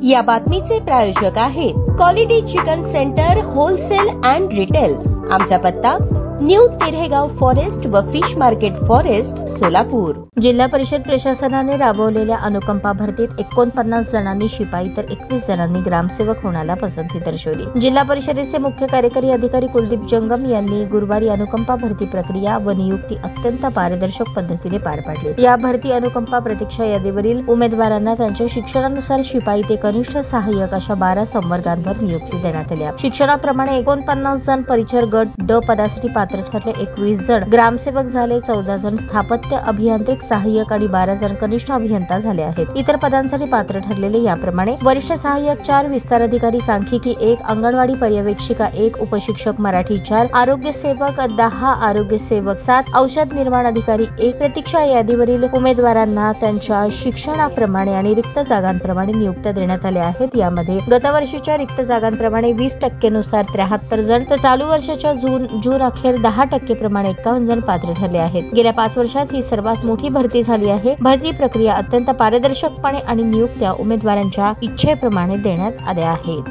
या बातमीचे प्रायोजक आहेत quality chicken centre wholesale and retail. आमचा पत्ता न्यू तिरेगाव फॉरेस्ट व फिश मार्केट फॉरेस्ट सोलापूर। जिल्हा परिषद प्रशासनाने राबवलेल्या अनुकंपा भरतीत 49 जणांनी शिपाई तर 21 जणांनी ग्रामसेवक होण्याला पसंती दर्शवली। जिल्हा परिषदेचे मुख्य कार्यकारी अधिकारी कुलदीप जंगम यांनी गुरुवारी अनुकंपा भरती प्रक्रिया व नियुक्ती अत्यंत पारदर्शक पद्धतीने पार पाडली। या भरती अनुकंपा प्रतीक्षा यादीवरील उमेदवारांना त्यांच्या शिक्षणानुसार शिपाई ते कनिष्ठ सहाय्यक अशा 12 संवर्गांवर नियुक्ती देण्यात आली। शिक्षणाप्रमाणे 49 जण परिचर गट ड पदासाठी पात्र ठरले, 21 जण ग्रामसेवक झाले, 14 जण स्थापत्य अभियांत्रिक सहाय्यक आणि 12 जण कनिष्ठ अभियंता झाले आहेत। इतर पदांसाठी पात्र ठरलेले याप्रमाणे वरिष्ठ सहाय्यक 4, विस्तार अधिकारी सांख्यिकी 1, अंगणवाडी पर्यवेक्षिका 1, उपशिक्षक मराठी 4, आरोग्य सेवक 10, आरोग्य सेवक 7, औषध निर्माण अधिकारी 1। प्रतीक्षा यादीवरील उमेदवारांना त्यांच्या शिक्षणाप्रमाणे आणि रिक्त जागांप्रमाणे नियुक्त्या देण्यात आल्या आहेत। यामध्ये गतवर्षीच्या रिक्त जागांप्रमाणे 20% नुसार 73 जण तर चालू वर्षाच्या जून अखेर 10% प्रमाणे 51 जण पात्र ठरले आहेत। गेल्या 5 वर्षात ही सर्वात मोठी भरती झाली आहे। भरती प्रक्रिया अत्यंत पारदर्शकपणे आणि नियुक्त्या उमेदवारांच्या इच्छेप्रमाणे देण्यात आल्या आहेत।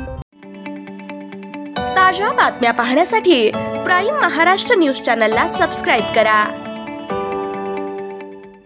ताज्या बातम्या पाहण्यासाठी प्राईम महाराष्ट्र न्यूज चॅनलला सबस्क्राईब करा।